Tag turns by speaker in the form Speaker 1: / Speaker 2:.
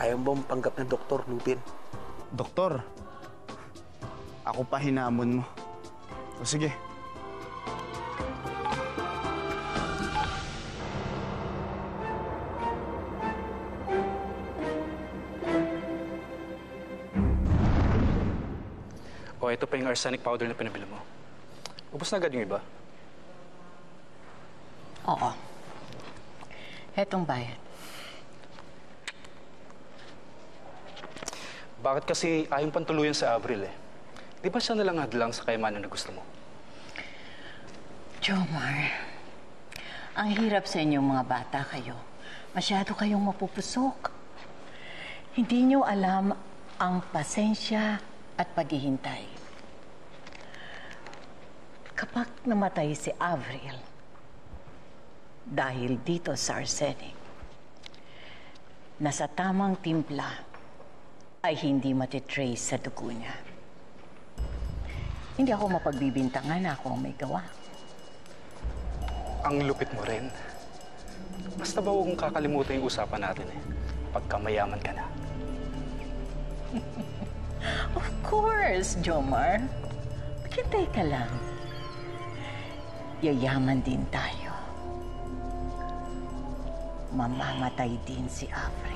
Speaker 1: Ayaw mo bang panggap ng doktor, Lupin?
Speaker 2: Doktor, ako pa hinamon mo. O sige.
Speaker 3: O, ito pa yung arsenic powder na pinabili mo. Ubus na agad yung iba.
Speaker 4: Oo. Hetong bayad.
Speaker 3: Bakit kasi ayaw pang tuluyan sa Avril eh? Di ba siya nalang hadlang sa kayamanan na gusto mo?
Speaker 4: Jomar, ang hirap sa inyong mga bata kayo. Masyado kayong mapupusok. Hindi niyo alam ang pasensya at paghihintay. Kapag namatay si Avril, dahil dito sa arsenic, nasa tamang timpla ay hindi matitrace sa dugo niya. Hindi ako mapagbibintangan na ako ang may gawa.
Speaker 3: Ang lupit mo rin. Basta ba huwag mong kakalimutan yung usapan natin eh? Pagka mayaman ka na.
Speaker 4: Of course, Jomar. Maghintay ka lang. Yayaman din tayo. Mamamatay din si Avril.